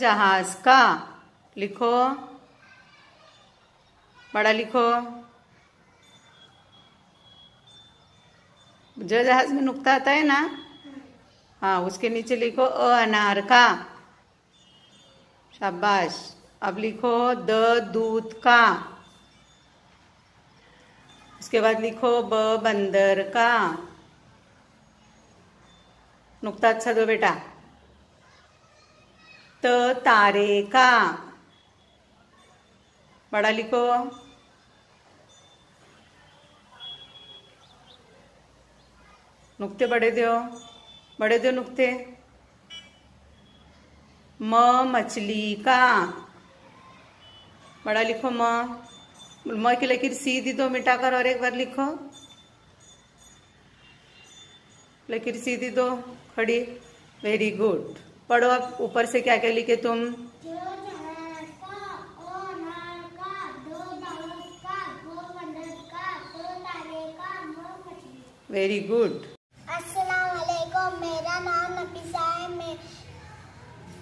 जहाज का। लिखो, बड़ा लिखो। जो जहाज में नुक्ता आता है ना, हाँ, उसके नीचे लिखो अनार का। शाबाश। अब लिखो द दूध का। उसके बाद लिखो ब बंदर का। नुक्ता अच्छा दो बेटा। त तारे का। बड़ा लिखो। नुक्ते बड़े दो, बड़े दो नुक्ते। म मछली का। बड़ा लिखो म की लकीर सीधी दो मिटाकर और एक बार लिखो। लकीर सीधी दो, खड़ी। Very good. पढ़ो अब ऊपर से क्या क्या लिखे तुम। Very good. अस्सलाम वालेकुम, मेरा नाम नफीसा है।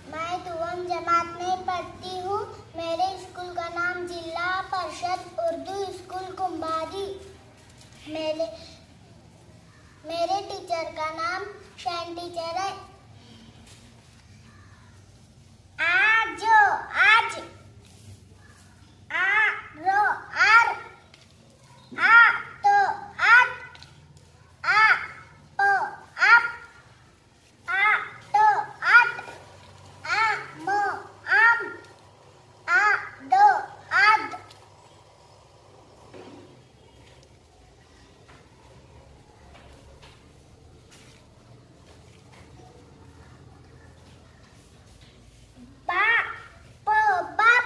मैं दुआम जमात में पढ़ती हूँ। मेरे स्कूल का नाम जिला परिषद उर्दू स्कूल कुंभारी। मेरे टीचर का नाम शाइन टीचर है। आज आ रो आर आ तो आट आ प आप आ तो आट आ म आम आ दो आद। बा प बाप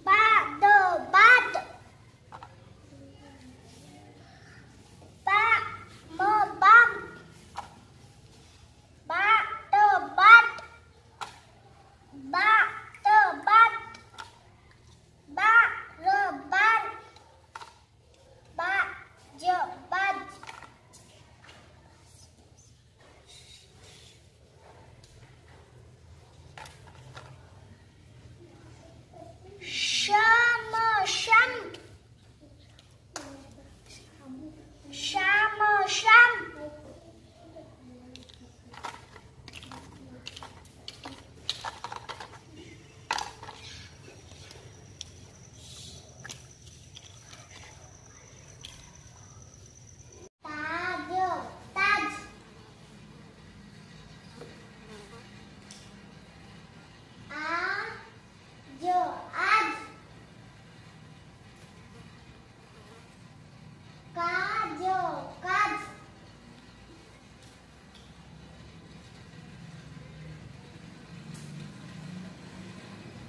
बा दो बाद बा म बाम बा तो बाट बा तो बाट बा रो बार बा जो बाज। शम शम शाम शम ताजो ताज जो आज काजो काज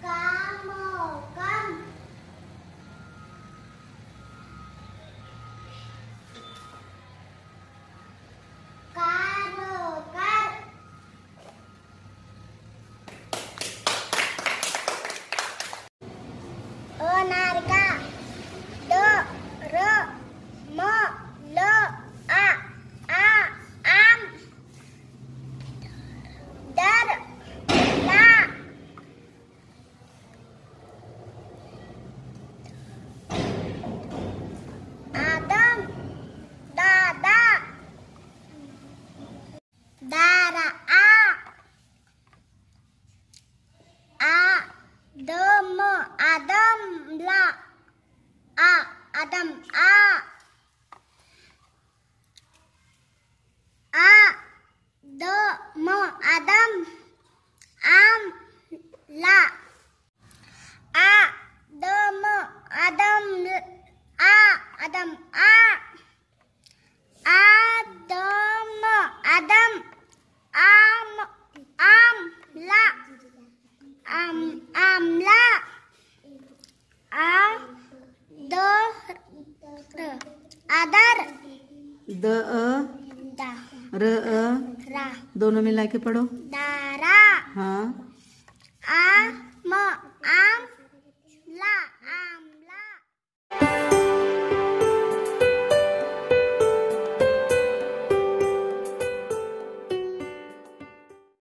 कामो कम कारो कर। अनार का। द र म ल आ आम दर ला आदम दादा दारा आदम आदम ला आदम आदम आदम आम ला आदम आदम आदम आदम आदम आम ला आमला आदर द दा र रा दोनों मिला के पढ़ो। दारा हाँ। आम